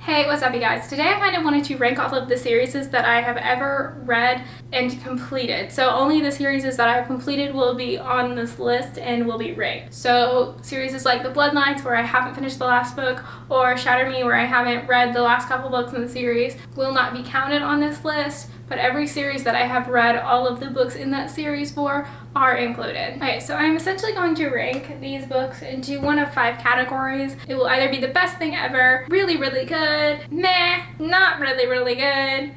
Hey, what's up you guys? Today I kind of wanted to rank all of the series that I have ever read and completed. So only the series that I have completed will be on this list and will be ranked. So series like The Bloodlines, where I haven't finished the last book, or Shatter Me, where I haven't read the last couple books in the series, will not be counted on this list. But every series that I have read all of the books in that series for are included. Okay, so I'm essentially going to rank these books into one of 5 categories. It will either be the best thing ever, really, really good, meh, not really, really good,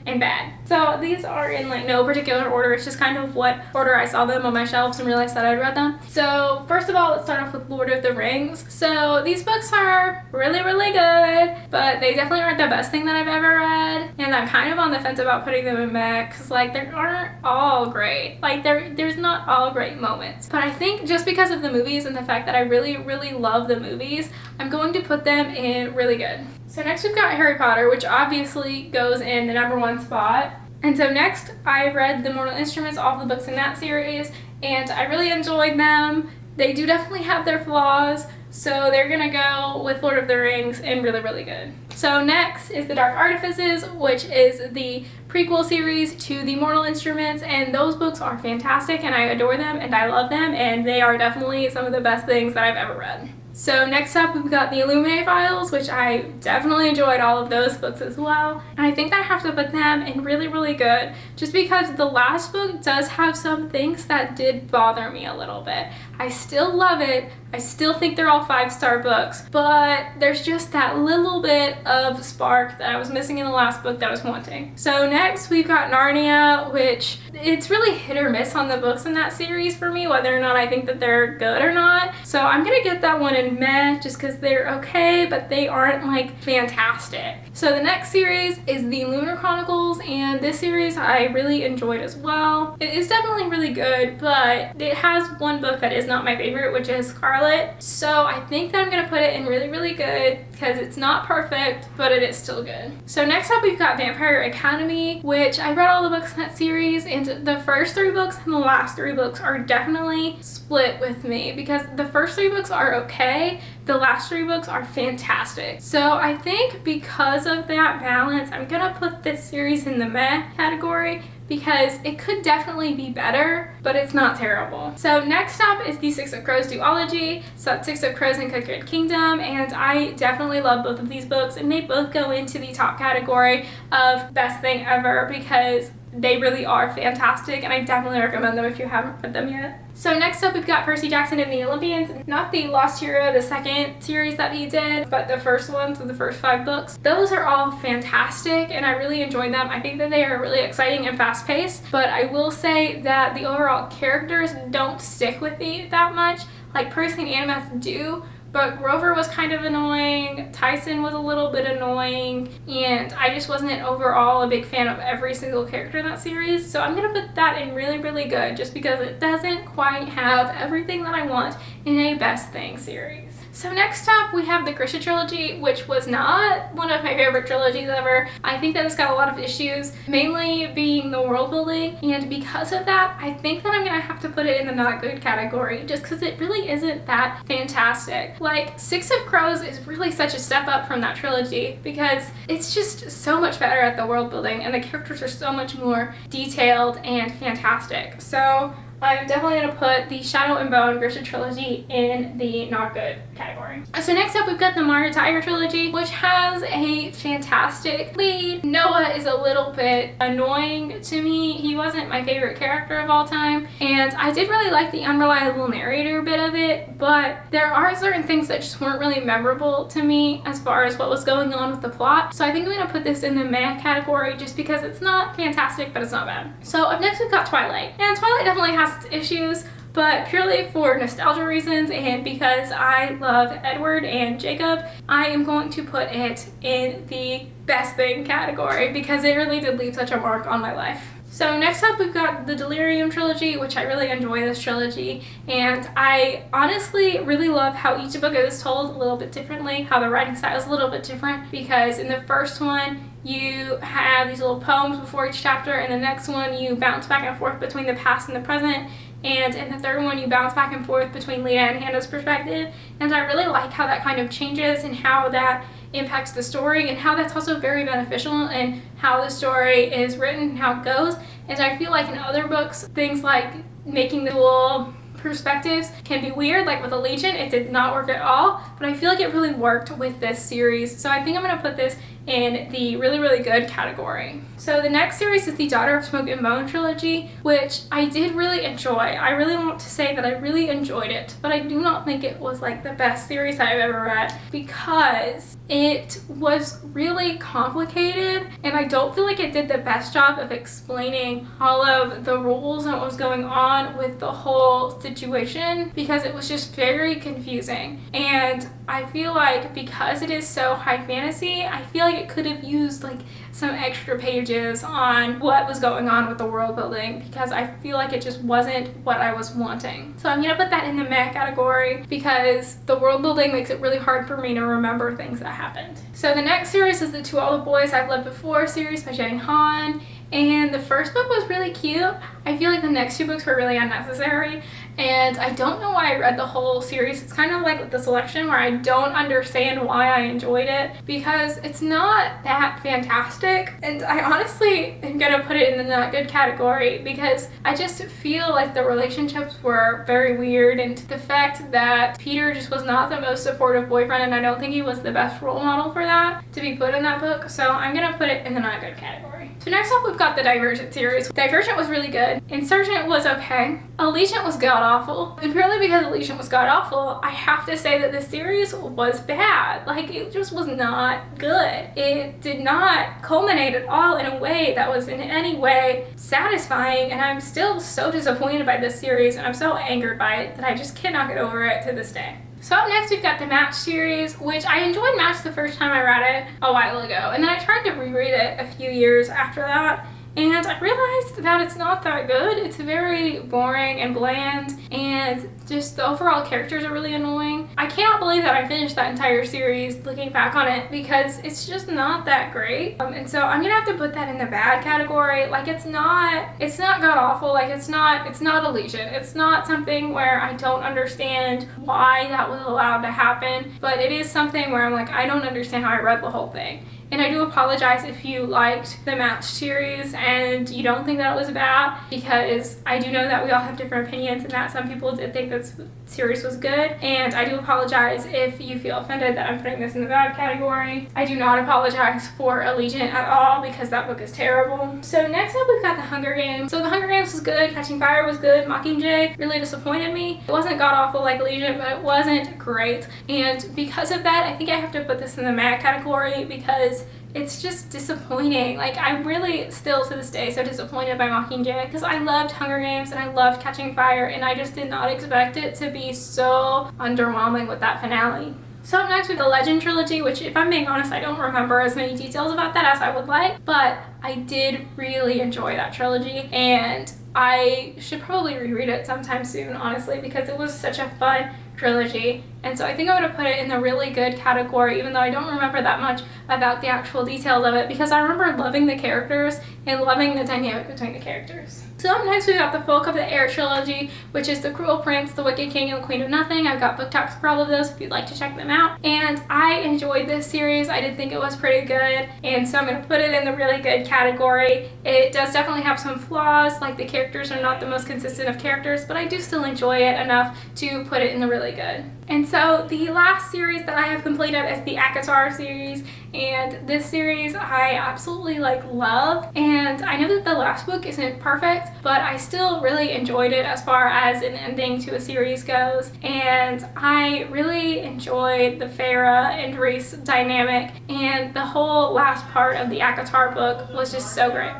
and bad. So these are in like no particular order. It's just kind of what order I saw them on my shelves and realized that I'd read them. So first of all, let's start off with Lord of the Rings. So these books are really, really good, but they definitely aren't the best thing that I've ever read. And I'm kind of on the fence about putting them in meh, because like they aren't all great. Like there's not all great moments. But I think just because of the movies and the fact that I really, really love the movies, I'm going to put them in really good. So next we've got Harry Potter, which obviously goes in the #1 spot. And so next I read The Mortal Instruments, all the books in that series, and I really enjoyed them. They do definitely have their flaws, so they're gonna go with Lord of the Rings and really, really good. So next is The Dark Artifices, which is the prequel series to The Mortal Instruments, and those books are fantastic and I adore them and I love them, and they are definitely some of the best things that I've ever read. So next up we've got The Illuminae Files, which I definitely enjoyed all of those books as well. And I think that I have to put them in really, really good, just because the last book does have some things that did bother me a little bit. I still love it. I still think they're all 5-star books, but there's just that little bit of spark that I was missing in the last book that I was wanting. So next we've got Narnia, which it's really hit or miss on the books in that series for me, whether or not I think that they're good or not. So I'm gonna get that one in meh, just because they're okay, but they aren't like fantastic. So the next series is the Lunar Chronicles, and this series I really enjoyed as well. It is definitely really good, but it has one book that is not my favorite, which is Scarlet. So I think that I'm gonna put it in really, really good, because it's not perfect, but it is still good. So next up we've got Vampire Academy, which I read all the books in that series, and the first 3 books and the last 3 books are definitely split with me, because the first 3 books are okay, the last 3 books are fantastic. So I think because of that balance, I'm gonna put this series in the meh category, because it could definitely be better, but it's not terrible. So next up is the Six of Crows duology. So that's Six of Crows and Crooked Kingdom, and I definitely love both of these books, and they both go into the top category of best thing ever, because they really are fantastic, and I definitely recommend them if you haven't read them yet. So next up we've got Percy Jackson and the Olympians, not the Lost Hero, the second series that he did, but the first one, so the first 5 books. Those are all fantastic and I really enjoyed them. I think that they are really exciting and fast paced, but I will say that the overall characters don't stick with me that much, like Percy and Annabeth do. But Grover was kind of annoying, Tyson was a little bit annoying, and I just wasn't overall a big fan of every single character in that series. So I'm gonna put that in really, really good, just because it doesn't quite have everything that I want in a best thing series. So next up we have the Krishna Trilogy, which was not one of my favorite trilogies ever. I think that it's got a lot of issues, mainly being the world building, and because of that I think that I'm gonna have to put it in the not good category, just because it really isn't that fantastic. Like Six of Crows is really such a step up from that trilogy, because it's just so much better at the world building and the characters are so much more detailed and fantastic. So I'm definitely going to put the Shadow and Bone Krishna Trilogy in the not good category. So next up we've got the Martyr Trilogy, which has a fantastic lead. Noah is a little bit annoying to me. He wasn't my favorite character of all time, and I did really like the unreliable narrator bit of it, but there are certain things that just weren't really memorable to me as far as what was going on with the plot. So I think I'm going to put this in the meh category, just because it's not fantastic, but it's not bad. So up next we've got Twilight, and Twilight definitely has its issues, but purely for nostalgia reasons and because I love Edward and Jacob, I am going to put it in the best thing category, because it really did leave such a mark on my life. So next up we've got the Delirium Trilogy, which I really enjoy this trilogy, and I honestly really love how each book is told a little bit differently, how the writing style is a little bit different, because in the first one you have these little poems before each chapter, and the next one you bounce back and forth between the past and the present, and in the third one you bounce back and forth between Leah and Hannah's perspective, and I really like how that kind of changes and how that impacts the story, and how that's also very beneficial in how the story is written and how it goes. And I feel like in other books, things like making the dual perspectives can be weird, like with Allegiant, it did not work at all, but I feel like it really worked with this series. So I think I'm going to put this in the really, really good category. So the next series is the Daughter of Smoke and Bone trilogy, which I did really enjoy. I really want to say that I really enjoyed it, but I do not think it was like the best series I've ever read because it was really complicated, and I don't feel like it did the best job of explaining all of the rules and what was going on with the whole situation, because it was just very confusing. And I feel like because it is so high fantasy, I feel like it could have used like some extra pages on what was going on with the world building, because I feel like it just wasn't what I was wanting. So I'm gonna put that in the meh category because the world building makes it really hard for me to remember things that happened. So the next series is the To All the Boys I've Loved Before series by Jenny Han. And the first book was really cute. I feel like the next two books were really unnecessary, and I don't know why I read the whole series. It's kind of like with the selection where I don't understand why I enjoyed it, because it's not that fantastic, and I honestly am gonna put it in the not good category because I just feel like the relationships were very weird, and the fact that Peter just was not the most supportive boyfriend, and I don't think he was the best role model for that to be put in that book, so I'm gonna put it in the not good category. So next up we've got the Divergent series. Divergent was really good. Insurgent was okay. Allegiant was god-awful. And purely because Allegiant was god-awful, I have to say that this series was bad. Like, it just was not good. It did not culminate at all in a way that was in any way satisfying, and I'm still so disappointed by this series, and I'm so angered by it that I just cannot get over it to this day. So up next we've got the Match series, which I enjoyed Match the first time I read it a while ago, and then I tried to reread it a few years after that, and I realized that it's not that good. It's very boring and bland, and just the overall characters are really annoying. I cannot believe that I finished that entire series looking back on it because it's just not that great. And so I'm gonna have to put that in the bad category. Like, it's not god awful. Like, it's not Allegiant. It's not something where I don't understand why that was allowed to happen, but it is something where I'm like, I don't understand how I read the whole thing. And I do apologize if you liked the Match series and you don't think that it was bad, because I do know that we all have different opinions and that some people did think this series was good. And I do apologize if you feel offended that I'm putting this in the bad category. I do not apologize for Allegiant at all because that book is terrible. So next up we've got The Hunger Games. So The Hunger Games was good, Catching Fire was good, Mockingjay really disappointed me. It wasn't god-awful like Allegiant, but it wasn't great. And because of that, I think I have to put this in the mad category because it's just disappointing. Like, I'm really still to this day so disappointed by Mockingjay because I loved Hunger Games and I loved Catching Fire, and I just did not expect it to be so underwhelming with that finale. So up next we have the Legend Trilogy, which, if I'm being honest, I don't remember as many details about that as I would like, but I did really enjoy that trilogy, and I should probably reread it sometime soon, honestly, because it was such a fun trilogy. And so I think I'm going to put it in the really good category, even though I don't remember that much about the actual details of it, because I remember loving the characters and loving the dynamic between the characters. So up next we got the Folk of the Air trilogy, which is The Cruel Prince, The Wicked King, and The Queen of Nothing. I've got book talks for all of those if you'd like to check them out. And I enjoyed this series. I did think it was pretty good, and so I'm going to put it in the really good category. It does definitely have some flaws, like the characters are not the most consistent of characters, but I do still enjoy it enough to put it in the really good. And so the last series that I have completed is the ACOTAR series, and this series I absolutely love, and I know that the last book isn't perfect, but I still really enjoyed it as far as an ending to a series goes, and I really enjoyed the Farah and Reese dynamic, and the whole last part of the ACOTAR book was just so great.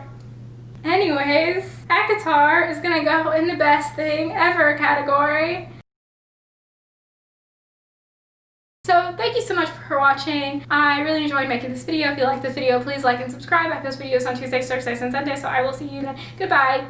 Anyways, ACOTAR is gonna go in the best thing ever category. So thank you so much for watching. I really enjoyed making this video. If you liked this video, please like and subscribe. I post videos on Tuesdays, Thursdays, and Sundays, so I will see you then. Goodbye.